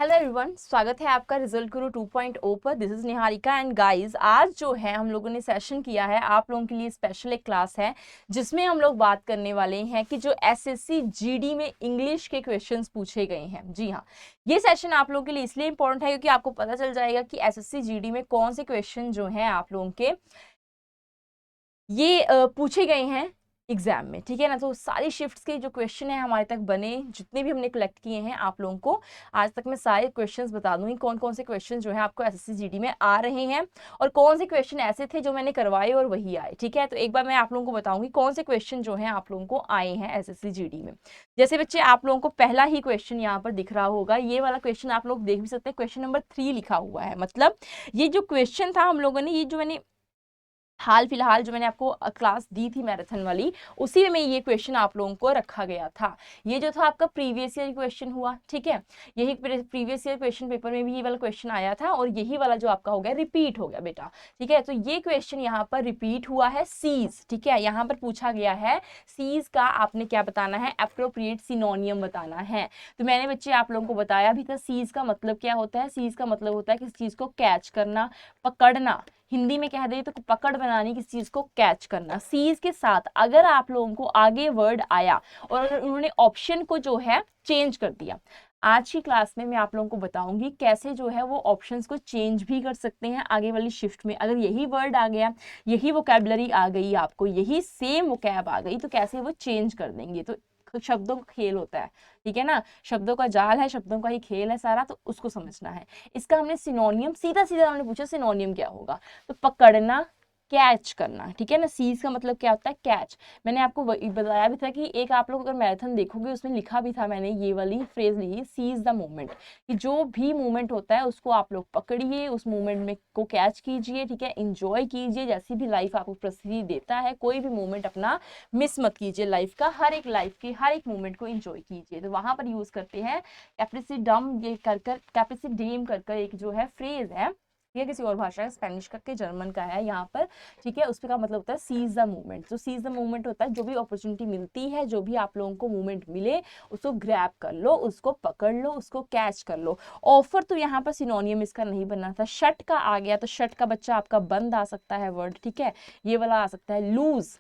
Hello everyone, स्वागत है आपका रिजल्ट गुरु 2.0 पर। This is Niharika and guys, आज जो है हम लोगों ने सेशन किया है आप लोगों के लिए स्पेशल एक क्लास है जिसमें हम लोग बात करने वाले हैं कि जो एसएससी जीडी में इंग्लिश के क्वेश्चंस पूछे गए हैं। जी हाँ, ये सेशन आप लोगों के लिए इसलिए इंपॉर्टेंट है क्योंकि आपको पता चल जाएगा कि एसएससी जीडी में कौन से क्वेश्चन जो हैं आप लोगों के ये पूछे गए हैं एग्जाम में। ठीक है ना, तो सारी शिफ्ट्स के जो क्वेश्चन है हमारे तक बने, जितने भी हमने कलेक्ट किए हैं आप लोगों को आज तक मैं सारे क्वेश्चंस बता दूंगी कौन कौन से क्वेश्चन जो है आपको एसएससी जीडी में आ रहे हैं और कौन से क्वेश्चन ऐसे थे जो मैंने करवाए और वही आए। ठीक है, तो एक बार मैं आप लोगों को बताऊंगी कौन से क्वेश्चन जो है आप लोगों को आए हैं एसएससी जीडी में। जैसे बच्चे आप लोगों को पहला ही क्वेश्चन यहाँ पर दिख रहा होगा, ये वाला क्वेश्चन आप लोग देख भी सकते हैं, क्वेश्चन नंबर 3 लिखा हुआ है। मतलब ये जो क्वेश्चन था हम लोगों ने, ये जो मैंने हाल फिलहाल जो मैंने आपको क्लास दी थी मैराथन वाली, उसी में ये क्वेश्चन आप लोगों को रखा गया था। ये जो था आपका प्रीवियस ईयर क्वेश्चन हुआ। ठीक है, यही प्रीवियस ईयर क्वेश्चन पेपर में भी ये वाला क्वेश्चन आया था और यही वाला जो आपका हो गया रिपीट हो गया बेटा। ठीक है, तो ये क्वेश्चन यहाँ पर रिपीट हुआ है सीज। ठीक है, यहाँ पर पूछा गया है सीज का आपने क्या बताना है, एप्रोप्रिएट सिनोनियम बताना है। तो मैंने बच्चे आप लोगों को बताया भी था सीज का मतलब क्या होता है। सीज का मतलब होता है किसी चीज को कैच करना, पकड़ना। हिंदी में कह दे तो पकड़ बनानी, किसी चीज को कैच करना। सीज के साथ अगर आप लोगों को आगे वर्ड आया और अगर उन्होंने ऑप्शन को जो है चेंज कर दिया, आज की क्लास में मैं आप लोगों को बताऊंगी कैसे जो है वो ऑप्शंस को चेंज भी कर सकते हैं आगे वाली शिफ्ट में। अगर यही वर्ड आ गया, यही वोकैबुलरी आ गई, आपको यही सेम वोकैब आ गई, तो कैसे वो चेंज कर देंगे। तो शब्दों का खेल होता है, ठीक है ना, शब्दों का जाल है, शब्दों का ही खेल है सारा, तो उसको समझना है। इसका हमने सिनोनियम सीधा सीधा हमने पूछा सिनोनियम क्या होगा, तो पकड़ना, कैच करना। ठीक है ना, सीज का मतलब क्या होता है, कैच। मैंने आपको बताया भी था कि एक आप लोग अगर मैराथन देखोगे उसमें लिखा भी था मैंने ये वाली फ्रेज ली, सीज द मोमेंट, कि जो भी मूवमेंट होता है उसको आप लोग पकड़िए, उस मूवमेंट में को कैच कीजिए। ठीक है, इंजॉय कीजिए, जैसी भी लाइफ आपको परिस्थिति देता है कोई भी मूवमेंट अपना मिस मत कीजिए, लाइफ का हर एक लाइफ की हर एक मूवमेंट को इंजॉय कीजिए। तो वहां पर यूज करते हैं कैप्रिसिडम, ये कर कैप्रिसिडेम कर एक जो है फ्रेज है, ये किसी और भाषा का, स्पेनिश का के जर्मन का है यहाँ पर। ठीक है, उसका मतलब होता है सीज द मूवमेंट। तो सीज द मूवमेंट होता है जो भी अपॉर्चुनिटी मिलती है, जो भी आप लोगों को मूवमेंट मिले उसको ग्रैब कर लो, उसको पकड़ लो, उसको कैच कर लो। ऑफर तो यहाँ पर सिनोनियम इसका नहीं बनना था, शट का आ गया, तो शट का बच्चा आपका बंद आ सकता है वर्ड। ठीक है, ये वाला आ सकता है लूज,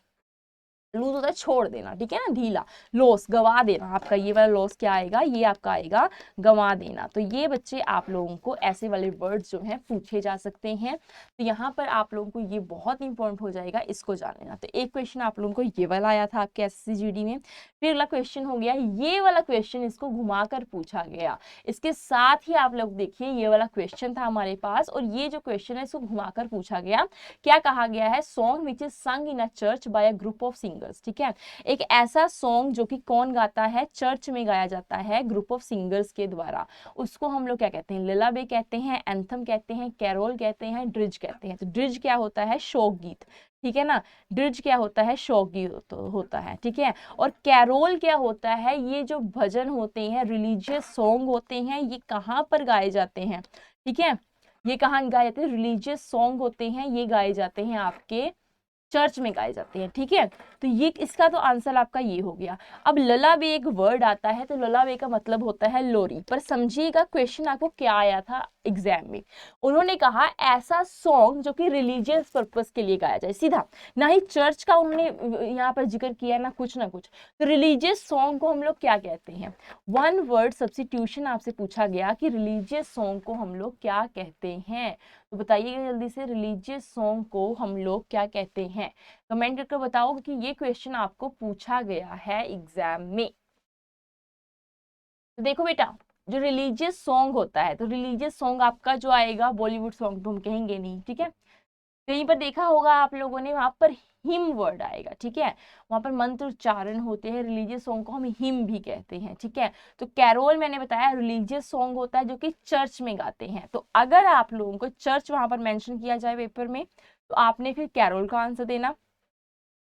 लूज होता है छोड़ देना। ठीक है ना, ढीला, लॉस गवा देना। आपका ये वाला लॉस क्या आएगा, ये आपका आएगा गवा देना। तो ये बच्चे आप लोगों को ऐसे वाले वर्ड्स जो हैं पूछे जा सकते हैं। तो यहाँ पर आप लोगों को ये बहुत इंपॉर्टेंट हो जाएगा, इसको जान लेना। तो एक क्वेश्चन आप लोगों को ये वाला आया था आपके एसएससी जीडी में। फिर अगला क्वेश्चन हो गया ये वाला क्वेश्चन, इसको घुमा कर पूछा गया। इसके साथ ही आप लोग देखिए ये वाला क्वेश्चन था हमारे पास, और ये जो क्वेश्चन है इसको घुमा कर पूछा गया। क्या कहा गया है, song which is sung in a church by a group of singers. ठीक है, एक ऐसा सॉन्ग जो कि कौन गाता है, चर्च में गाया जाता है ग्रुप ऑफ सिंगर्स के द्वारा, उसको हम लोग क्या कहते हैं, ललाबे कहते हैं, एंथम कहते हैं, कैरोल कहते हैं, ड्रिज कहते हैं। तो ड्रिज क्या होता है, शोक गीत। ठीक है ना, ड्रिज क्या होता है, शोक गीत होता है। ठीक है, और कैरोल क्या होता है, ये जो भजन होते हैं, रिलीजियस सॉन्ग होते हैं, ये कहाँ पर गाए जाते हैं। ठीक है, ये कहाँ गाए जाते हैं, रिलीजियस सॉन्ग होते हैं, ये गाए जाते हैं आपके चर्च में गाए जाते हैं। ठीक है, तो ये इसका तो आंसर आपका ये हो गया। अब ललाबे एक वर्ड आता है, तो ललाबे का मतलब होता है लोरी। पर समझिएगा क्वेश्चन आपको क्या आया था एग्जाम में, उन्होंने कहा ऐसा सॉन्ग जो कि रिलीजियस पर्पस के लिए गाया जाए, सीधा, ना ही चर्च का उन्होंने यहाँ पर जिक्र किया ना कुछ ना कुछ। तो रिलीजियस सॉन्ग को हम लोग क्या कहते हैं, वन वर्ड सब्स्टिट्यूशन आपसे पूछा गया कि रिलीजियस सॉन्ग को हम लोग क्या कहते हैं। तो बताइएगा जल्दी से, रिलीजियस सॉन्ग को हम लोग क्या कहते हैं, कमेंट करके बताओ कि ये क्वेश्चन आपको पूछा गया है एग्जाम में। तो देखो बेटा, जो रिलीजियस सॉन्ग होता है, तो रिलीजियस सॉन्ग आपका जो आएगा, बॉलीवुड सॉन्ग तो हम कहेंगे नहीं। ठीक है, कहीं पर देखा होगा आप लोगों ने, वहां पर हिम वर्ड आएगा। ठीक है, वहां पर मंत्र उच्चारण होते हैं, रिलीजियस सॉन्ग को हम हिम भी कहते हैं। ठीक है, तो कैरोल मैंने बताया रिलीजियस सॉन्ग होता है जो कि चर्च में गाते हैं। तो अगर आप लोगों को चर्च वहां पर मेंशन किया जाए पेपर में, तो आपने फिर कैरोल का आंसर देना।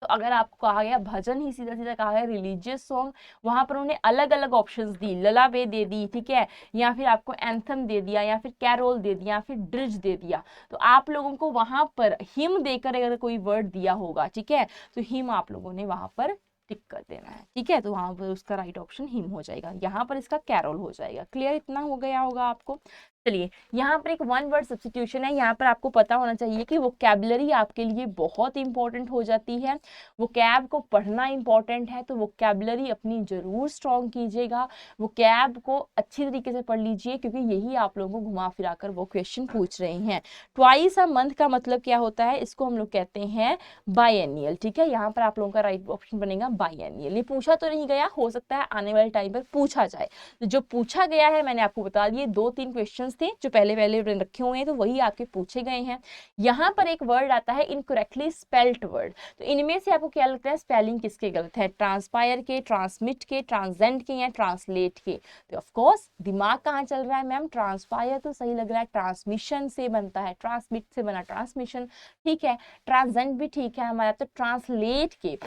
तो अगर आपको कहा गया भजन ही सीधा सीधा कहा गया रिलीजियस सॉन्ग, वहां पर उन्होंने अलग अलग ऑप्शंस दी, ललाबे दे दी, ठीक है, या फिर आपको एंथम दे दिया, या फिर कैरोल दे दिया, या फिर ड्रिज दे दिया। तो आप लोगों को वहां पर हिम देकर अगर कोई वर्ड दिया होगा, ठीक है, तो हिम आप लोगों ने वहां पर टिक कर देना है, ठीक है। तो वहां पर उसका राइट ऑप्शन हिम हो जाएगा, यहाँ पर इसका कैरोल हो जाएगा। क्लियर इतना हो गया होगा आपको। चलिए यहाँ पर एक वन वर्ड सब्स्टिट्यूशन है, यहाँ पर आपको पता होना चाहिए कि वोकैबुलरी आपके लिए बहुत इंपॉर्टेंट हो जाती है। वोकैब को पढ़ना इंपॉर्टेंट है, तो वोकैबुलरी अपनी जरूर स्ट्रॉन्ग कीजिएगा। वोकैब को अच्छी तरीके से पढ़ लीजिए, क्योंकि यही आप लोगों को घुमा फिरा कर वो क्वेश्चन पूछ रहे हैं। ट्वाइस अ मंथ का मतलब क्या होता है, इसको हम लोग कहते हैं बायएनियल, ठीक है। यहाँ पर आप लोगों का राइट ऑप्शन बनेगा बायएनियल। ये पूछा तो नहीं गया, हो सकता है आने वाले टाइम पर पूछा जाए। तो जो पूछा गया है मैंने आपको बता दिए, 2-3 क्वेश्चंस थे जो पहले रखे हुए हैं, तो वही आपके पूछे गए हैं। यहाँ पर एक वर्ड आता है इनकरेक्टली स्पेल्ड वर्ड। तो इनमें से आपको क्या लगता है स्पेलिंग किसके गलत है, ट्रांसपायर के, ट्रांसमिट के, ट्रांसेंड के या ट्रांसलेट के? तो ऑफ कोर्स दिमाग कहाँ चल रहा है मैम, ट्रांसपायर तो सही लग रहा है, ट्रांसमिशन से बनता है, ट्रांसमिट से बना ट्रांसमिशन, ठीक है। ट्रांसेंड भी ठीक है हमारा, तो ट्रांसलेट के।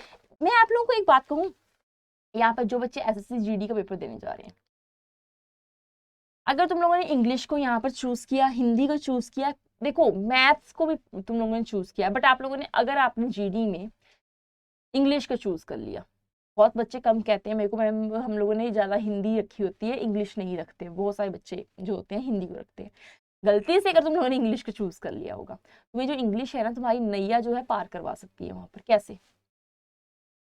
मैं आप लोगों को एक बात कहूँ, यहाँ पर जो बच्चे एसएससी जीडी का पेपर देने जा रहे हैं, अगर तुम लोगों ने इंग्लिश को यहाँ पर चूज किया, हिंदी को चूज किया, देखो मैथ्स को भी तुम लोगों ने चूज किया, बट आप लोगों ने अगर आपने जीडी में इंग्लिश को चूज कर लिया, बहुत बच्चे कम कहते हैं मेरे को मैम हम लोगों ने ज्यादा हिंदी रखी होती है, इंग्लिश नहीं रखते, बहुत सारे बच्चे जो होते हैं हिंदी को रखते हैं। गलती से अगर तुम लोगों ने इंग्लिश को चूज कर लिया होगा, तुम्हें जो इंग्लिश है ना, तुम्हारी नैया जो है पार करवा सकती है वहां पर। कैसे?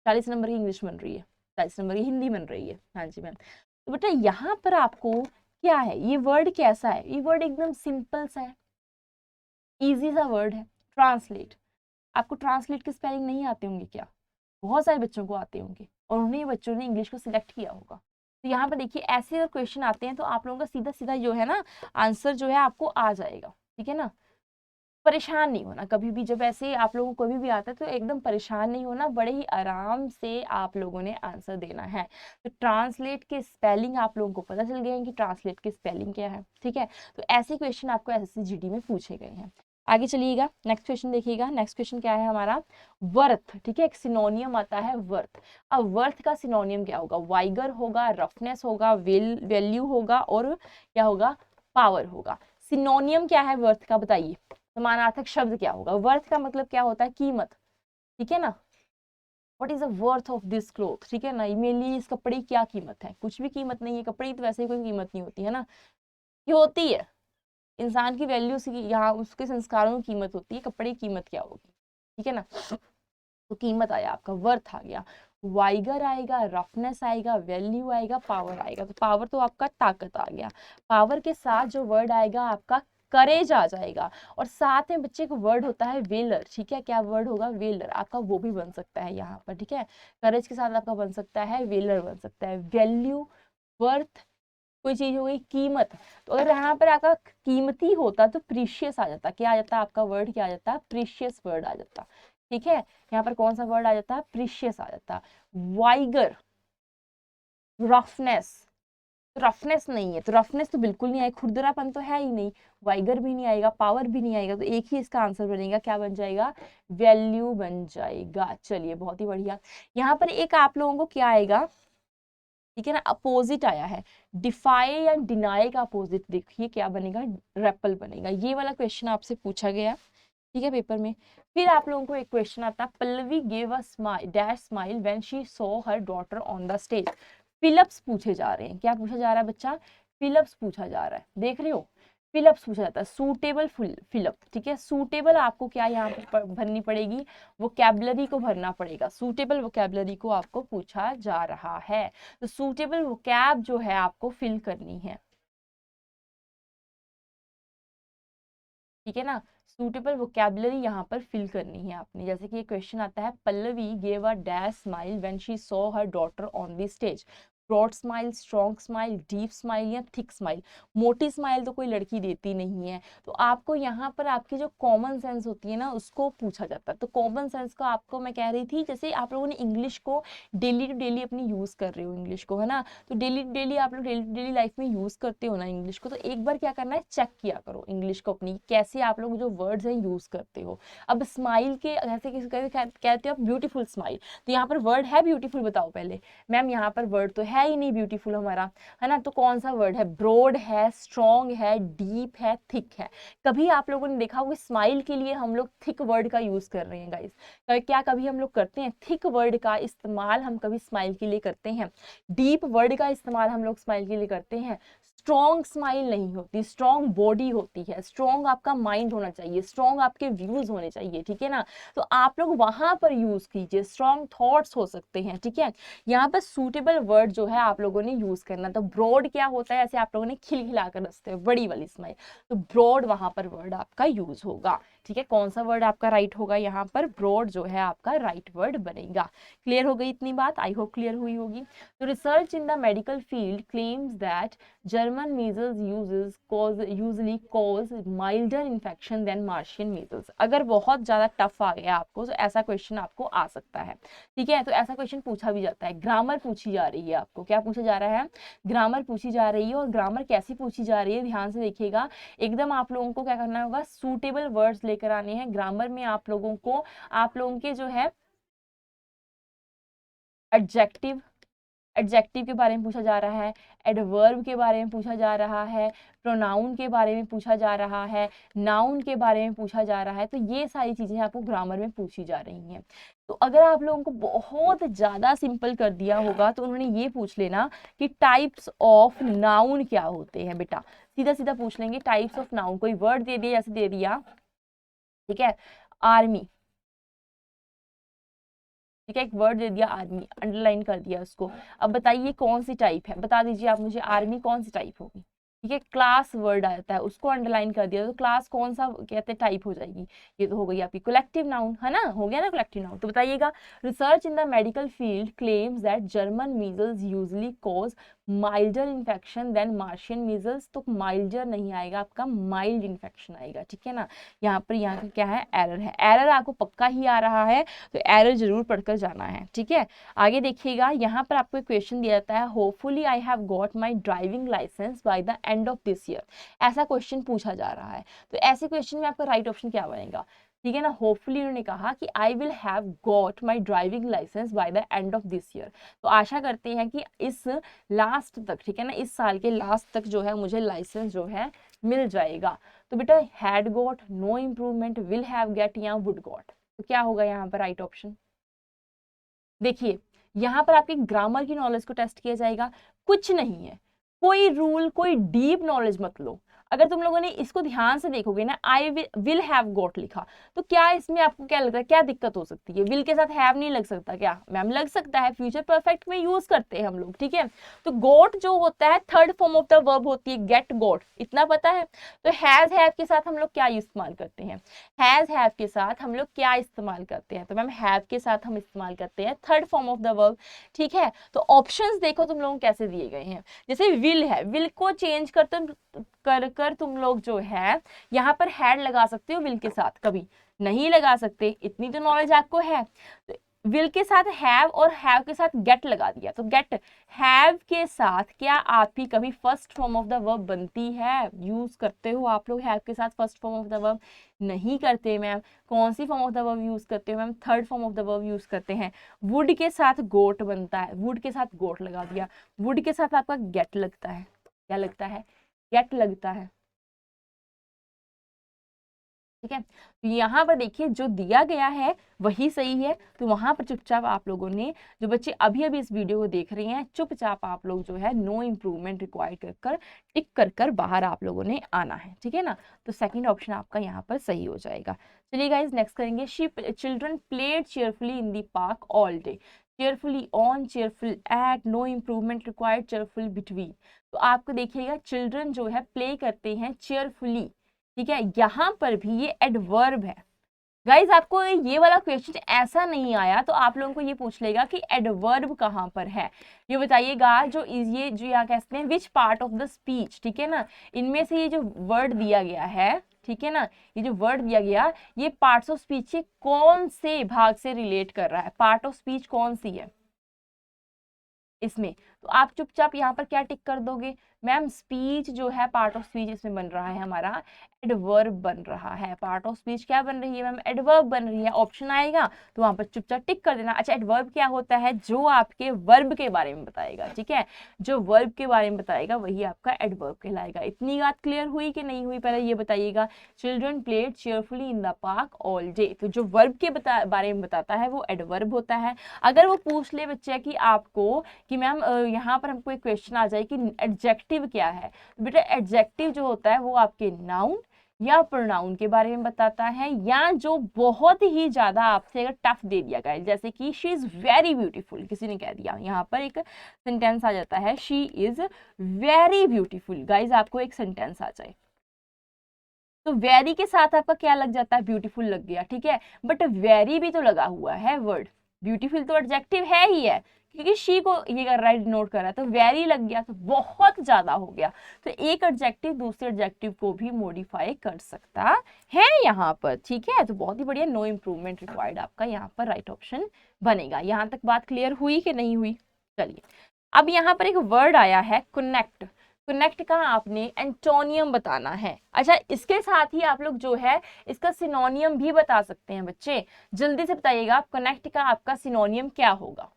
40 नंबर की इंग्लिश बन रही है, 40 नंबर की हिंदी बन रही है, हाँ जी मैम। तो बेटा यहाँ पर आपको क्या है, ये वर्ड कैसा है, ये वर्ड एकदम सिंपल सा है, इजी सा वर्ड है, ट्रांसलेट। आपको ट्रांसलेट के स्पेलिंग नहीं आते होंगे क्या? बहुत सारे बच्चों को आते होंगे, और उन्हीं बच्चों ने इंग्लिश को सिलेक्ट किया होगा। तो यहाँ पर देखिए ऐसे अगर क्वेश्चन आते हैं तो आप लोगों का सीधा सीधा जो है ना आंसर जो है आपको आ जाएगा, ठीक है ना। परेशान नहीं होना कभी भी, जब ऐसे आप लोगों को कभी भी आता है तो एकदम परेशान नहीं होना, बड़े ही आराम से आप लोगों ने आंसर देना है। तो ट्रांसलेट के स्पेलिंग आप लोगों को पता चल गए हैं कि ट्रांसलेट के स्पेलिंग क्या है, ठीक है। तो ऐसे क्वेश्चन आपको एसएससी जीडी में पूछे गए हैं। आगे चलिएगा, नेक्स्ट क्वेश्चन देखिएगा। नेक्स्ट क्वेश्चन क्या है हमारा, वर्थ, ठीक है। एक सिनोनियम आता है वर्थ। अब वर्थ का सिनोनियम क्या होगा, वाइगर होगा, रफनेस होगा, वैल्यू होगा, और क्या होगा, पावर होगा। सिनोनियम क्या है वर्थ का, बताइए। समानार्थक शब्द क्या होगा, वर्थ का मतलब क्या होता है, कीमत, ठीक है ना। What is the worth of this cloth, ठीक है ना। मेरे लिए इस कपड़े की क्या कीमत है, कुछ भी कीमत नहीं है, कपड़े की तो वैसे ही कोई कीमत नहीं होती है ना, ये होती है इंसान की वैल्यू से, यहाँ उसके संस्कारों की कीमत होती है, कपड़े की कीमत क्या होगी, ठीक है ना। तो कीमत आया आपका, वर्थ आ गया, वाइगर आएगा, रफनेस आएगा, वैल्यू आएगा, पावर आएगा। तो पावर तो आपका ताकत आ गया। पावर के साथ जो वर्ड आएगा आपका करेज आ जाएगा, और साथ में बच्चे को वर्ड होता है वेलर, ठीक है। क्या वर्ड होगा, वेलर आपका, वो भी बन सकता है यहाँ पर, ठीक है। करेज के साथ आपका बन सकता है वेलर, बन सकता है वैल्यू, वर्थ, कोई चीज हो गई कीमत। तो अगर यहाँ पर आपका कीमती होता तो प्रीशियस आ जाता, क्या आ जाता आपका वर्ड, क्या आ जाता, प्रीशियस वर्ड आ जाता, ठीक है। यहाँ पर कौन सा वर्ड आ जाता है, प्रीशियस आ जाता। वाइगर, रफनेस, तो रफनेस नहीं है, तो रफनेस तो बिल्कुल नहीं आएगा, खुरदरापन तो है ही नहीं, वाइगर भी नहीं आएगा, पावर भी नहीं आएगा, तो एक ही इसका आंसर बनेगा, क्या बन जाएगा, वैल्यू बन जाएगा। चलिए बहुत ही बढ़िया। यहाँ पर एक आप लोगों को क्या आएगा, ठीक है ना, अपोजिट आया है, डिफाई या डिनाई का अपोजिट देखिए क्या बनेगा, रेपल बनेगा। ये वाला क्वेश्चन आपसे पूछा गया, ठीक है, पेपर में। फिर आप लोगों को एक क्वेश्चन आता है, Pallavi gave a smile dash smile when she saw her daughter on the stage. Phelps पूछे जा रहे हैं, क्या पूछा जा रहा है बच्चा, फिलप्स पूछा जा रहा है, देख रहे हो, फिलप्स पूछा जाता है, सूटेबल फिलप, ठीक है। सूटेबल आपको क्या यहाँ पर भरनी पड़ेगी, वोकैबुलरी को भरना पड़ेगा, सूटेबल वोकैबुलरी को आपको पूछा जा रहा है। तो सूटेबल वोकैब जो है आपको फिल करनी है, ठीक है ना। सूटेबल वोकैबुलरी यहाँ पर फिल करनी है आपने। जैसे कि ये क्वेश्चन आता है, Pallavi gave a dash smile when she saw her daughter on the stage. Broad smile, strong smile, deep smile या थिक स्माइल। मोटी स्माइल तो कोई लड़की देती नहीं है, तो आपको यहाँ पर आपकी जो कॉमन सेंस होती है ना उसको पूछा जाता है। तो कॉमन सेंस को आपको मैं कह रही थी, जैसे आप लोगों ने इंग्लिश को डेली टू डेली अपनी यूज कर रहे हो इंग्लिश को, है ना, तो डेली टू डेली आप लोग डेली टू डेली लाइफ में यूज करते हो ना इंग्लिश को, तो एक बार क्या करना है, चेक किया करो इंग्लिश को अपनी, कैसे आप लोग जो वर्ड्स हैं यूज करते हो। अब स्माइल के जैसे कहते हो आप ब्यूटीफुल स्माइल, तो यहाँ पर वर्ड है ब्यूटीफुल, बताओ पहले। मैम यहाँ पर वर्ड तो है है ही नहीं ब्यूटीफुल हमारा, है ना। तो कौन सा वर्ड है, ब्रॉड है, स्ट्रॉन्ग है, डीप है, थिक है। कभी आप लोगों ने देखा होगा स्माइल के लिए हम लोग थिक वर्ड का यूज कर रहे हैं गाइस, क्या कभी हम लोग करते हैं थिक वर्ड का इस्तेमाल, हम कभी स्माइल के लिए करते हैं। डीप वर्ड का इस्तेमाल हम लोग स्माइल के लिए करते हैं। स्ट्रॉन्ग स्माइल नहीं होती, स्ट्रॉन्ग बॉडी होती है, स्ट्रॉन्ग आपका माइंड होना चाहिए, स्ट्रॉन्ग आपके व्यूज होने चाहिए, ठीक है ना। तो आप लोग वहां पर यूज कीजिए, स्ट्रॉन्ग थॉट्स हो सकते हैं, ठीक है। यहाँ पर सूटेबल वर्ड जो है आप लोगों ने यूज करना। तो ब्रॉड क्या होता है, ऐसे आप लोगों ने खिलखिलाकर हंसते हैं, बड़ी वाली स्माइल, तो ब्रॉड वहां पर वर्ड आपका यूज होगा, ठीक है। कौन सा वर्ड आपका राइट होगा, यहाँ पर ब्रॉड जो है आपका राइट वर्ड बनेगा। क्लियर हो गई इतनी बात, आई होप क्लियर हुई होगी। तो research in the medical field claims that German measles usually cause milder infection than Martian measles. अगर बहुत ज्यादा टफ आ गया आपको तो ऐसा क्वेश्चन आपको आ सकता है, ठीक है। तो ऐसा क्वेश्चन पूछा भी जाता है, ग्रामर पूछी जा रही है आपको, क्या पूछा जा रहा है, ग्रामर पूछी जा रही है। और ग्रामर कैसी पूछी जा रही है, ध्यान से देखिएगा, एकदम आप लोगों को क्या करना होगा, सूटेबल वर्ड्स लेकर आने हैं ग्रामर में। आप लोगों को, आप लोगों के जो है एडजेक्टिव, एडजेक्टिव के बारे में पूछा जा रहा है, एडवर्ब के बारे में पूछा जा रहा है, प्रोनाउन के बारे में पूछा जा रहा है, नाउन के बारे में पूछा जा रहा है। तो ये सारी चीजें आपको ग्रामर में पूछी जा रही हैं। तो अगर आप लोगों को बहुत ज्यादा सिंपल कर दिया होगा तो उन्होंने ये पूछ लेना कि टाइप्स ऑफ नाउन क्या होते हैं। बेटा सीधा सीधा पूछ लेंगे टाइप्स ऑफ नाउन, कोई वर्ड दे दिया, जैसे दे दिया, ठीक है, आर्मी, ठीक है, एक वर्ड दे दिया आर्मी, अंडरलाइन कर दिया उसको। अब बताइए कौन सी टाइप है, बता दीजिए आप मुझे, आर्मी कौन सी टाइप होगी, ठीक है। क्लास वर्ड आता है, उसको अंडरलाइन कर दिया, तो क्लास कौन सा कहते हैं टाइप हो जाएगी, ये तो हो गई आपकी कलेक्टिव नाउन, है ना, हो गया ना कलेक्टिव नाउन। तो बताइएगा, research in the medical field claims that German measles usually cause milder infection than Martian measles. तो माइल्डर नहीं आएगा आपका, माइल्ड इन्फेक्शन आएगा, ठीक है ना। यहाँ पर यहाँ का क्या है, एरर है, एरर आपको पक्का ही आ रहा है, तो एरर जरूर पढ़कर जाना है, ठीक है। आगे देखिएगा, यहाँ पर आपको एक क्वेश्चन दिया जाता है, hopefully I have got my driving licence by the end of this year. ऐसा क्वेश्चन पूछा जा रहा है, तो ऐसे क्वेश्चन में आपका राइट ऑप्शन क्या बनेगा, ठीक है ना। होपफुली उन्होंने कहा कि I will have got my driving licence by the end of this year. तो आशा करते हैं कि इस लास्ट तक, ठीक है ना, इस साल के लास्ट तक जो है मुझे लाइसेंस जो है मिल जाएगा। तो बेटा had got, no improvement, will have get या वुड गॉट, तो क्या होगा यहाँ पर राइट ऑप्शन। देखिए यहाँ पर आपकी ग्रामर की नॉलेज को टेस्ट किया जाएगा, कुछ नहीं है, कोई रूल, कोई डीप नॉलेज मत लो। अगर तुम लोगों ने इसको ध्यान से देखोगे ना, आई विल हैव गॉट लिखा, तो क्या इसमें आपको क्या लगता है, क्या दिक्कत हो सकती है, विल के साथ हैव नहीं लग सकता क्या, मैम लग सकता है, फ्यूचर परफेक्ट में यूज करते हैं हम लोग, ठीक है। तो गॉट जो होता है third form of the verb होती है, गेट गॉट, इतना पता है। तो हैज हैव के साथ हम लोग क्या इस्तेमाल करते हैं, हैज हैव के साथ हम लोग क्या इस्तेमाल करते हैं, तो मैम हैव के साथ हम इस्तेमाल करते हैं third form of the verb, ठीक है। तो ऑप्शंस देखो तुम लोगों कैसे दिए गए हैं, जैसे विल है, विल को चेंज कर तुम लोग जो है यहाँ पर हैड लगा सकते हो, विल के साथ कभी नहीं लगा सकते, इतनी तो नॉलेज आपको है। तो विल के साथ हैव और हैव के साथ गेट लगा दिया, तो गेट हैव के साथ क्या आपकी कभी first form of the verb बनती है, यूज करते हो आप लोग हैव के साथ first form of the verb, नहीं करते मैम। कौन सी form of the verb use करते हो ma'am, third form of the verb use करते हैं। वुड के साथ गोट बनता है, वुड के साथ गोट लगा दिया, वुड के साथ आपका गेट लगता है, क्या लगता है, गेट लगता है, ठीक है। तो यहाँ पर देखिए जो दिया गया है वही सही है, तो वहां पर चुपचाप आप लोगों ने, जो बच्चे अभी अभी इस वीडियो को देख रहे हैं, चुपचाप आप लोग जो है नो इम्प्रूवमेंट रिक्वायर्ड कर कर टिक कर कर बाहर आप लोगों ने आना है, ठीक है ना। तो सेकंड ऑप्शन आपका यहाँ पर सही हो जाएगा। चलिए गाइज नेक्स्ट करेंगे, children played cheerfully in the park all day, cheerfully on, cheerful at, no improvement required, cheerful between. तो आपको देखिएगा चिल्ड्रन जो है प्ले करते हैं चेयरफुली, ठीक है, यहाँ पर भी ये एडवर्ब है। गाइज आपको ये वाला क्वेश्चन ऐसा नहीं आया तो आप लोगों को ये पूछ लेगा कि एडवर्ब कहाँ पर है, ये बताइएगा। ये जो यहाँ कहते हैं which part of the speech, ठीक है ना, इनमें से ये जो वर्ड दिया गया है, ठीक है ना, ये जो वर्ड दिया गया ये पार्ट्स ऑफ स्पीच के कौन से भाग से रिलेट कर रहा है, पार्ट ऑफ स्पीच कौन सी है इसमें। तो आप चुपचाप यहाँ पर क्या टिक कर दोगे, मैम स्पीच जो है, पार्ट ऑफ स्पीच इसमें बन रहा है हमारा एडवर्ब बन रहा है। पार्ट ऑफ स्पीच क्या बन रही है मैम? एडवर्ब बन रही है। ऑप्शन आएगा तो वहां पर चुपचाप टिक कर देना। अच्छा, एडवर्ब क्या होता है? जो आपके वर्ब के बारे में बताएगा, ठीक है, जो वर्ब के बारे में बताएगा वही आपका एडवर्ब कहलाएगा। इतनी बात क्लियर हुई कि नहीं हुई, पहले ये बताइएगा। Children played cheerfully in the park all day, तो जो वर्ब के बारे में बताता है वो एडवर्ब होता है। अगर वो पूछ ले बच्चे कि आपको कि मैम यहाँ पर हमको एक क्वेश्चन आ जाए कि एडजेक्टिव क्या है, तो बेटा एडजेक्टिव जो होता है वो आपके नाउन या प्रोनाउन के बारे में बताता है, या जो बहुत ही ज्यादा आपसे अगर टफ दे दिया गया, जैसे कि शी इज वेरी ब्यूटीफुल, किसी ने कह दिया, यहाँ पर एक सेंटेंस आ जाता है she is very beautiful. Guys आपको एक सेंटेंस आ जाए तो वेरी के साथ आपका क्या लग जाता है? ब्यूटीफुल लग गया, ठीक है, बट वेरी भी तो लगा हुआ है वर्ड, ब्यूटीफुल तो एडजेक्टिव है ही है, क्योंकि शी को ये कर रहा है, नोट कर रहा है, तो वेरी लग गया तो बहुत ज्यादा हो गया। तो एक एडजेक्टिव दूसरे एडजेक्टिव को भी मॉडिफाई कर सकता है यहाँ पर, ठीक है। तो बहुत ही बढ़िया, नो इम्प्रूवमेंट रिक्वायर्ड आपका यहाँ पर राइट ऑप्शन बनेगा। यहाँ तक बात क्लियर हुई कि नहीं हुई? चलिए, अब यहाँ पर एक वर्ड आया है कनेक्ट। कनेक्ट का आपने एंटोनियम बताना है। अच्छा, इसके साथ ही आप लोग जो है इसका सिनोनियम भी बता सकते हैं बच्चे। जल्दी से बताइएगा, कनेक्ट का आपका सिनोनियम क्या होगा?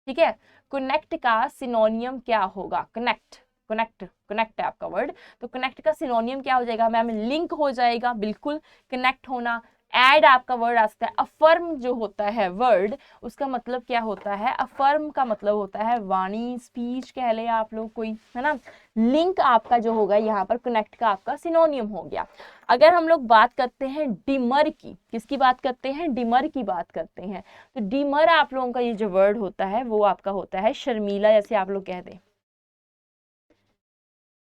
ठीक है, कनेक्ट का सिनोनियम क्या होगा? कनेक्ट, कनेक्ट, कनेक्ट है आपका वर्ड, तो कनेक्ट का सिनोनियम क्या हो जाएगा मैम? लिंक हो जाएगा, बिल्कुल, कनेक्ट होना। एड आपका वर्ड आ सकता है। अफर्म जो होता है वर्ड, उसका मतलब क्या होता है? अफर्म का मतलब होता है वाणी, स्पीच कह ले आप लोग कोई, है ना। लिंक आपका जो होगा यहाँ पर कनेक्ट का आपका सिनोनियम हो गया। अगर हम लोग बात करते हैं डिमर की, किसकी बात करते हैं? डिमर की बात करते हैं। तो डिमर आप लोगों का ये जो वर्ड होता है वो आपका होता है शर्मीला, जैसे आप लोग कह दें,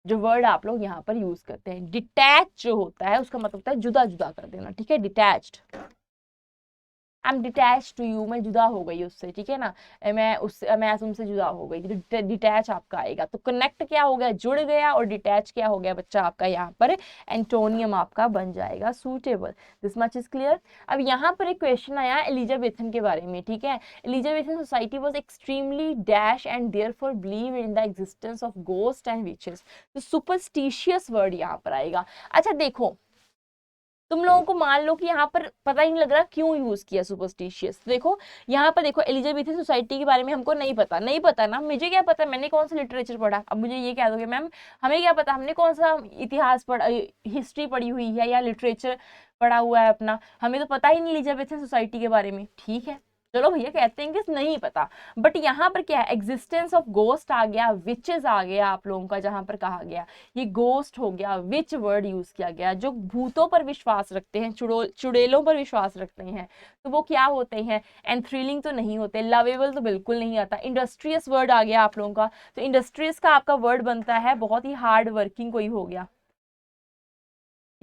जो वर्ड आप लोग यहाँ पर यूज करते हैं। डिटैच जो होता है उसका मतलब होता है जुदा जुदा कर देना, ठीक है, detached. I am detach to you, मैं जुदा हो गई उससे, ठीक है ना, मैं तुमसे जुदा हो गई, तो डिटैच आपका आएगा। तो कनेक्ट क्या हो गया? जुड़ गया। और डिटैच क्या हो गया बच्चा आपका? यहाँ पर एंटोनियम आपका बन जाएगा suitable. This much is clear. अब यहाँ पर एक क्वेश्चन आया एलिजाबेथन के बारे में, ठीक है। Elizabethan society was extremely dash and therefore believe in the existence of ghost and witches. तो सुपरस्टिशियस वर्ड यहाँ पर आएगा। अच्छा देखो, तुम लोगों को मान लो कि यहाँ पर पता ही नहीं लग रहा क्यों यूज किया सुपरस्टिशियस। देखो यहाँ पर, देखो एलिजाबेथन सोसाइटी के बारे में हमको नहीं पता, नहीं पता ना, मुझे क्या पता, मैंने कौन सा लिटरेचर पढ़ा। अब मुझे ये कह दोगे मैम हमें क्या पता, हमने कौन सा इतिहास पढ़ा, हिस्ट्री पढ़ी हुई है या लिटरेचर पढ़ा हुआ है अपना, हमें तो पता ही नहीं एलिजाबेथन सोसाइटी के बारे में, ठीक है। चलो भैया कहते हैं कि नहीं पता, बट यहाँ पर क्या है, एग्जिस्टेंस ऑफ गोस्ट आ गया, विचेस आ गया आप लोगों का, जहां पर कहा गया ये गोस्ट हो गया, विच वर्ड यूज किया गया, जो भूतों पर विश्वास रखते हैं, चुड़ैलों पर विश्वास रखते हैं, तो वो क्या होते हैं? एंड थ्रिलिंग तो नहीं होते, लवेबल तो बिल्कुल नहीं आता। इंडस्ट्रियस वर्ड आ गया आप लोगों का, तो इंडस्ट्रियस का आपका वर्ड बनता है बहुत ही हार्ड वर्किंग कोई हो गया,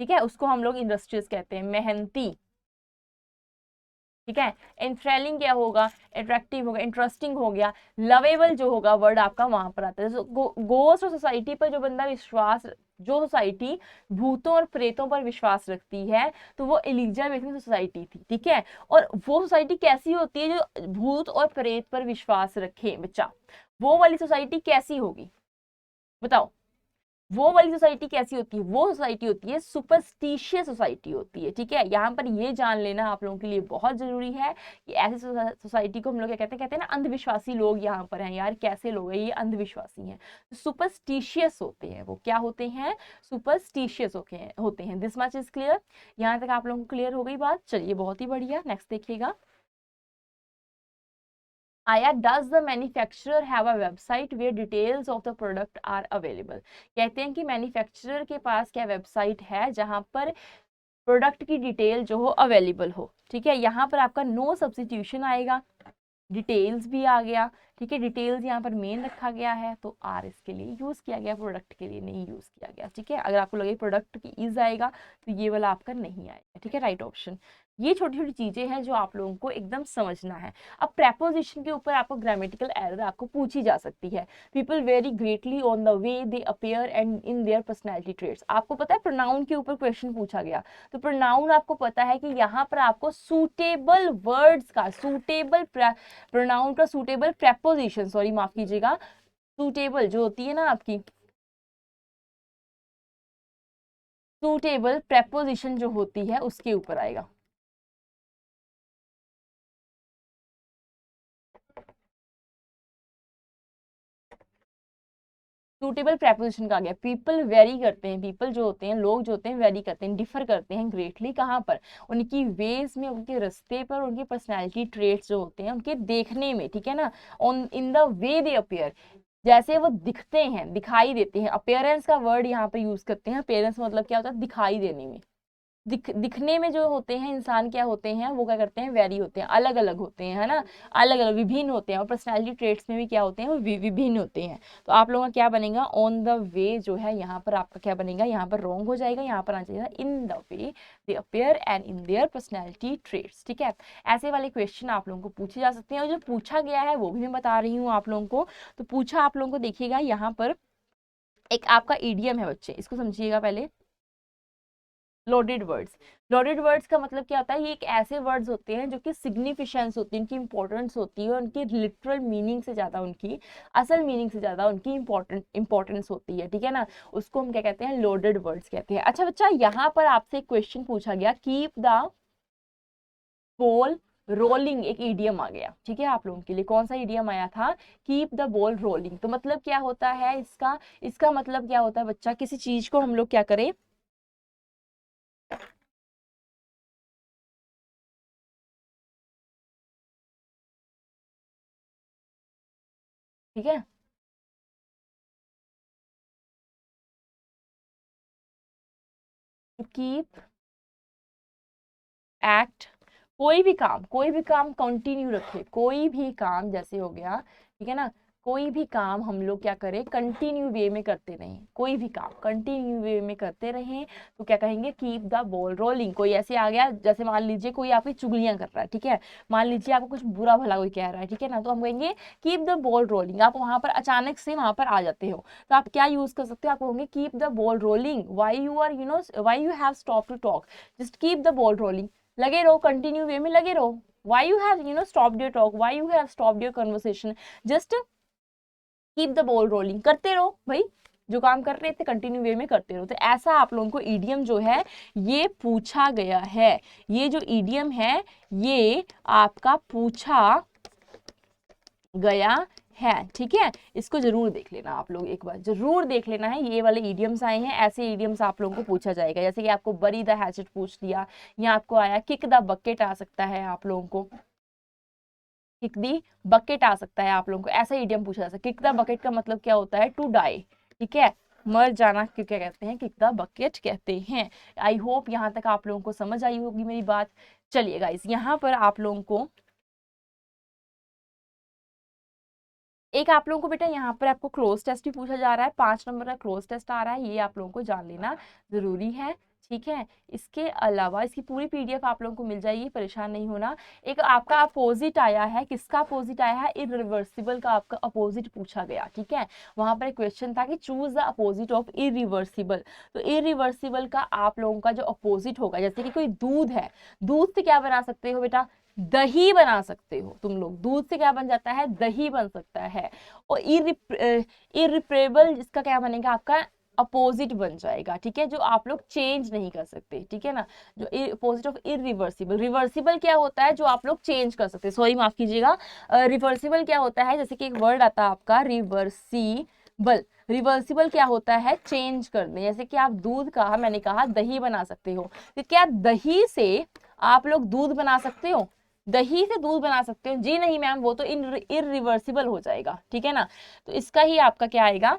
ठीक है, उसको हम लोग इंडस्ट्रियस कहते हैं, मेहनती, ठीक है। एंथ्रेलिंग क्या होगा? अट्रैक्टिव होगा, इंटरेस्टिंग हो गया। लवेबल जो होगा वर्ड आपका वहां पर आता है। गोस्ट और सोसाइटी पर जो बंदा विश्वास, जो सोसाइटी भूतों और प्रेतों पर विश्वास रखती है, तो वो एलिजाबेथन सोसाइटी थी, ठीक है। और वो सोसाइटी कैसी होती है जो भूत और प्रेत पर विश्वास रखे बच्चा? वो वाली सोसाइटी कैसी होगी बताओ? वो वाली सोसाइटी कैसी होती है? वो सोसाइटी होती है सुपरस्टिशियस सोसाइटी होती है, ठीक है। यहाँ पर ये जान लेना आप लोगों के लिए बहुत जरूरी है कि ऐसी सोसाइटी को हम लोग क्या कहते हैं? कहते हैं ना अंधविश्वासी लोग यहाँ पर हैं। यार कैसे लोग हैं ये? अंधविश्वासी हैं, सुपरस्टिशियस होते हैं। वो क्या होते हैं? सुपरस्टिशियस होते हैं। This much is clear. यहाँ तक आप लोगों को क्लियर हो गई बात? चलिए बहुत ही बढ़िया, नेक्स्ट देखिएगा। आया, does the manufacturer have a website where details of the product are available. कहते हैं कि मैन्युफैक्चरर के पास क्या वेबसाइट है जहां पर प्रोडक्ट की डिटेल जो हो अवेलेबल हो, ठीक है। यहाँ पर आपका नो सब्सटीट्यूशन आएगा, डिटेल्स भी आ गया, ठीक है। डिटेल्स यहाँ पर मेन रखा गया है, तो आर इसके लिए यूज किया गया, प्रोडक्ट के लिए नहीं यूज किया गया, ठीक है। अगर आपको लगे प्रोडक्ट की इज आएगा तो ये वाला आपका नहीं आएगा, ठीक है, राइट ऑप्शन। ये छोटी छोटी चीजें हैं जो आप लोगों को एकदम समझना है। अब प्रेपोजिशन के ऊपर आपको ग्रामेटिकल एरर आपको पूछी जा सकती है। People very greatly on the way they appear and in their personality traits. आपको पता है प्रोनाउन के ऊपर क्वेश्चन पूछा गया, तो प्रोनाउन आपको पता है कि यहाँ पर आपको सूटेबल वर्ड्स का, सूटेबल प्रोनाउन का सूटेबल प्रेपोजिशन, सॉरी माफ कीजिएगा, सूटेबल जो होती है ना आपकी सूटेबल प्रेपोजिशन जो होती है उसके ऊपर आएगा। सूटेबल प्रेपोजिशन का आ गया। पीपल वेरी करते हैं, पीपल जो होते हैं, लोग जो होते हैं वेरी करते हैं, डिफर करते हैं ग्रेटली, कहाँ पर? उनकी वेज में, उनके रास्ते पर, उनकी पर्सनैलिटी ट्रेट्स जो होते हैं उनके देखने में, ठीक है ना, on in the way they appear, जैसे वो दिखते हैं, दिखाई देते हैं। अपीयरेंस का वर्ड यहाँ पे यूज करते हैं। अपीयरेंस मतलब क्या होता है? दिखाई देने में, दिखने में जो होते हैं इंसान क्या होते हैं, वो क्या करते हैं? वेरी होते हैं, अलग अलग होते हैं, है ना, अलग अलग विभिन्न होते हैं। और पर्सनैलिटी ट्रेट्स में भी क्या होते हैं? वो विभिन्न होते हैं। तो आप लोगों का क्या बनेगा? ऑन द वे जो है यहाँ पर आपका क्या बनेगा? यहाँ पर रॉन्ग हो जाएगा, यहाँ पर आना चाहिए in the way they appear and in their personality traits, ठीक है। ऐसे वाले क्वेश्चन आप लोगों को पूछे जा सकते हैं, और जो पूछा गया है वो भी मैं बता रही हूँ आप लोगों को। तो पूछा आप लोगों को, देखिएगा यहाँ पर एक आपका ईडियम है बच्चे, इसको समझिएगा पहले। लोडेड वर्ड्स, लोडेड वर्ड्स का मतलब क्या होता है? ये एक ऐसे वर्ड्स होते हैं जो कि सिग्निफिकेंस होती है, उनकी इंपॉर्टेंस होती है, उनकी लिटरल मीनिंग से ज्यादा, उनकी असल मीनिंग से ज्यादा उनकी इंपॉर्टेंस होती है, ठीक है ना। उसको हम क्या कहते हैं? लोडेड वर्ड्स कहते हैं। अच्छा बच्चा, यहाँ पर आपसे एक क्वेश्चन पूछा गया, कीप द बॉल रोलिंग, एक ईडियम आ गया, ठीक है, आप लोगों के लिए। कौन सा ईडियम आया था? Keep the ball rolling. तो मतलब क्या होता है इसका? इसका मतलब क्या होता है बच्चा? किसी चीज को हम लोग क्या करें? ठीक है, टू कीप एक्ट, कोई भी काम कंटिन्यू रखे, कोई भी काम, जैसे हो गया, ठीक है ना, कोई भी काम हम लोग क्या करें? कंटिन्यू वे में करते रहें, कोई भी काम कंटिन्यू वे में करते रहें, तो क्या कहेंगे? Keep the ball rolling. कोई ऐसे आ गया, जैसे मान लीजिए कोई आपकी चुगलियां कर रहा है, ठीक है, मान लीजिए आपको कुछ बुरा भला कोई कह रहा है, ठीक है ना, तो हम कहेंगे कीप द बॉल रोलिंग। आप वहां पर अचानक से वहां पर आ जाते हो, तो आप क्या यूज कर सकते हो? आप कहोगे keep the ball rolling, why you are, why you have stop to talk, just keep the ball rolling, लगे रहो, कंटिन्यू वे में लगे रहो। why you have stopped your talk, why you have stopped your conversation, just keep the ball rolling, करते रहो भाई, जो काम कर रहे थे कंटिन्यू वे में करते रहो। तो ऐसा आप लोगों को ईडियम जो है ये पूछा गया है, ये जो ईडियम है ये आपका पूछा गया है, ठीक है। इसको जरूर देख लेना आप लोग, एक बार जरूर देख लेना है। ये वाले ईडियम्स आए हैं, ऐसे ईडियम्स आप लोगों को पूछा जाएगा, जैसे कि आपको बरी द हैचेट पूछ दिया, या आपको आया किक द बकेट आ सकता है आप लोगों को, किक दी बकेट आ सकता है आप लोगों को, ऐसा ईडियम पूछा जा सकता है। किक द बकेट का मतलब क्या होता है? टू डाई, ठीक है, मर जाना क्यों क्या कहते हैं? किक द बकेट कहते हैं। आई होप यहाँ तक आप लोगों को समझ आई होगी मेरी बात। चलिए गाइस, यहाँ पर आप लोगों को एक, आप लोगों को बेटा यहाँ पर आपको क्लोज टेस्ट भी पूछा जा रहा है, 5 नंबर का क्लोज टेस्ट आ रहा है, ये आप लोगों को जान लेना जरूरी है, ठीक है। इसके अलावा इसकी पूरी पीडीएफ आप लोगों को मिल जाएगी, परेशान नहीं होना। एक आपका अपोजिट आया है, किसका अपोजिट आया है? इरिवर्सिबल का आपका अपोजिट पूछा गया, ठीक है। वहां पर एक क्वेश्चन था कि choose the opposite of irreversible. तो इरिवर्सिबल का आप लोगों का जो अपोजिट होगा, जैसे कि कोई दूध है, दूध से क्या बना सकते हो बेटा? दही बना सकते हो तुम लोग। दूध से क्या बन जाता है? दही बन सकता है। और इरिप्रेबल जिसका क्या बनेगा? आपका अपोजिट बन जाएगा, ठीक है, जो आप लोग चेंज नहीं कर सकते, ठीक है ना। जो अपोजिट ऑफ इरिवर्सिबल, रिवर्सिबल क्या होता है? जो आप लोग चेंज कर सकते, सॉरी माफ कीजिएगा, रिवर्सिबल क्या होता है? जैसे कि एक वर्ड आता है आपका रिवर्सिबल, रिवर्सिबल क्या होता है? चेंज कर दे। जैसे कि आप दूध का, मैंने कहा दही बना सकते हो, तो क्या दही से आप लोग दूध बना सकते हो? दही से दूध बना सकते हो? जी नहीं मैम, वो तो इरिवर्सिबल हो जाएगा, ठीक है ना। तो इसका ही आपका क्या आएगा?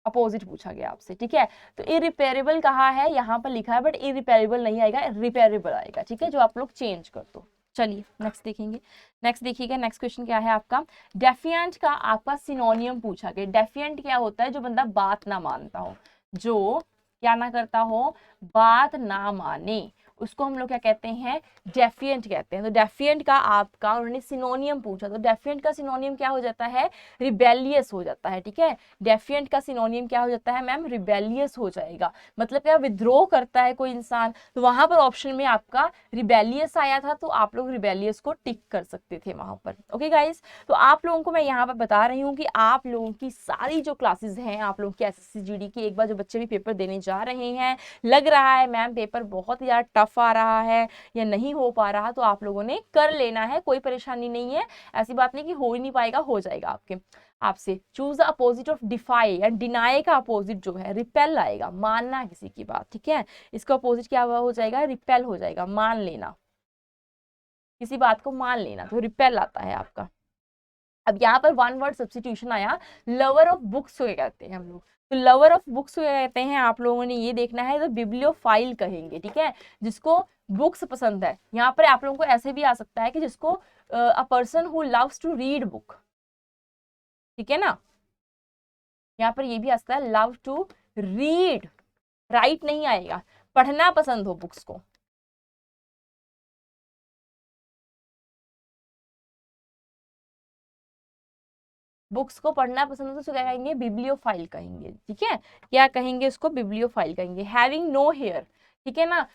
अपोजिट पूछा गया आपसे, ठीक है। तो इरिपेरेबल कहा है, यहाँ पर लिखा है, बट इरिपेरेबल नहीं आएगा, रिपेरेबल आएगा, ठीक है, जो आप लोग चेंज कर दो। चलिए नेक्स्ट देखेंगे। नेक्स्ट देखिएगा, नेक्स्ट क्वेश्चन क्या है आपका? डेफिएंट का आपका सिनोनियम पूछा गया। डेफिएंट क्या होता है? जो बंदा बात ना मानता हो, जो क्या ना करता हो? बात ना माने। उसको हम लोग क्या कहते हैं, डेफिएंट कहते हैं। तो डेफिएंट का आपका उन्होंने सिनोनियम पूछा, तो डेफिएंट का सिनोनियम क्या हो जाता है, रिबेलियस हो जाता है। ठीक है, डेफिएंट का सिनोनियम क्या हो जाता है मैम, रिबेलियस हो जाएगा। मतलब क्या, विद्रोह करता है कोई इंसान, तो वहां पर ऑप्शन में आपका रिबेलियस आया था, तो आप लोग रिबेलियस को टिक कर सकते थे वहां पर। ओके गाइस, तो आप लोगों को मैं यहाँ पर बता रही हूँ कि आप लोगों की सारी जो क्लासेस हैं, आप लोगों की एसएससी जीडी की, एक बार जो बच्चे भी पेपर देने जा रहे हैं, लग रहा है मैम पेपर बहुत ही ज़्यादा टफ आ रहा है या नहीं हो पा रहा, तो आप लोगों ने कर लेना है, कोई परेशानी नहीं है। ऐसी बात नहीं कि हो ही नहीं पाएगा, हो जाएगा आपके आपसे। Choose the opposite of defy and deny का अपोजिट जो है रिपेल आएगा, मानना किसी की बात। ठीक है, इसका अपोजिट क्या हो जाएगा, रिपेल हो जाएगा, मान लेना, किसी बात को मान लेना, तो रिपेल आता है आपका। अब यहाँ पर वन वर्ड सब्स्टिट्यूशन आया, लवर ऑफ बुक्स को कहते हैं हम लोग। तो लवर ऑफ बुक्स को कहते हैं, आप लोगों ने ये देखना है, तो बिब्लियोफाइल कहेंगे। ठीक है, जिसको बुक्स पसंद है। यहाँ पर आप लोगों को ऐसे भी आ सकता है कि जिसको a person who loves to read book. ठीक है ना, यहाँ पर ये भी आ सकता है, लव टू रीड, राइट नहीं आएगा, पढ़ना पसंद हो बुक्स को। बुक्स को पढ़ना पसंद है तो उसको क्या कहेंगे, बिब्लियोफाइल कहेंगे। ठीक है, क्या कहेंगे उसको, बिब्लियोफाइल कहेंगे। हैविंग नो हेयर, ठीक है ना,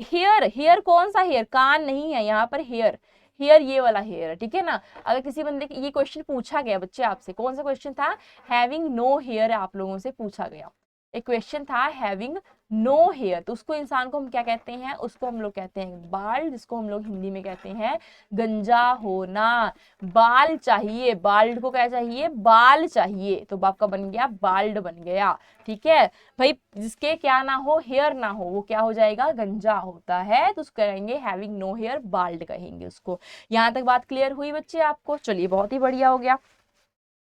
हेयर, हेयर कौन सा हेयर, कान नहीं है यहाँ पर, हेयर, हेयर ये वाला हेयर है। ठीक है ना, अगर किसी बंदे की ये क्वेश्चन पूछा गया बच्चे आपसे, कौन सा क्वेश्चन था, हैविंग नो हेयर आप लोगों से पूछा गया, एक क्वेश्चन था हैविंग नो हेयर, तो उसको इंसान को हम क्या कहते हैं, उसको हम लोग कहते हैं बाल्ड, जिसको हम लोग हिंदी में कहते हैं गंजा होना। बाल चाहिए, बाल्ड को क्या चाहिए, बाल चाहिए, तो आपका बन गया बाल्ड बन गया। ठीक है भाई, जिसके क्या ना हो, हेयर ना हो, वो क्या हो जाएगा, गंजा होता है, तो उसको कहेंगे हैविंग नो हेयर, बाल्ड कहेंगे उसको। यहाँ तक बात क्लियर हुई बच्चे आपको, चलिए बहुत ही बढ़िया हो गया।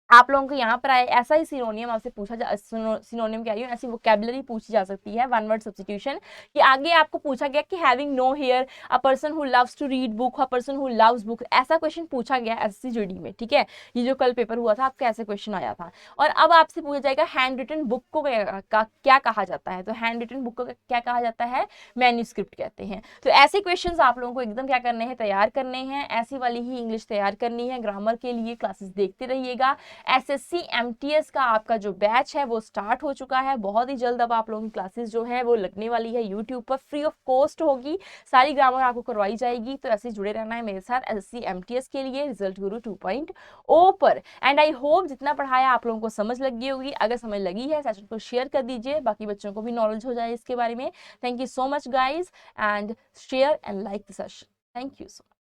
आप लोगों को यहाँ पर आए ऐसा ही सिनोनियम आपसे पूछा जा, सिनोनियम क्या है, ऐसी वोकैबुलरी पूछी जा सकती है, वन वर्ड सब्स्टिट्यूशन, कि आगे आपको पूछा गया कि having no hair, a person who loves to read book, a person who loves book, ऐसा क्वेश्चन पूछा गया एसएससी जीडी में। ठीक है, ये जो कल पेपर हुआ था आपका ऐसे क्वेश्चन आया था। और अब आपसे पूछा जाएगा हैंड रिटन बुक को क्या कहा जाता है, तो हैंड रिटन बुक को क्या कहा जाता है, मैन्यूस्क्रिप्ट कहते हैं। तो ऐसे क्वेश्चन आप लोगों को एकदम क्या करने हैं, तैयार करने हैं, ऐसी वाली ही इंग्लिश तैयार करनी है। ग्रामर के लिए क्लासेस देखते रहिएगा। एसएससी एमटीएस का आपका जो बैच है वो स्टार्ट हो चुका है, बहुत ही जल्द अब आप लोगों की क्लासेस जो है वो लगने वाली है, यूट्यूब पर फ्री ऑफ कॉस्ट होगी, सारी ग्रामर आपको करवाई जाएगी। तो ऐसे जुड़े रहना है मेरे साथ एसएससी एमटीएस के लिए रिजल्ट गुरु 2.0 पर। एंड आई होप जितना पढ़ाया आप लोगों को समझ लगी होगी, अगर समझ लगी है सेशन को शेयर कर दीजिए, बाकी बच्चों को भी नॉलेज हो जाए इसके बारे में। Thank you so much guys, and share and like the session. Thank you so much.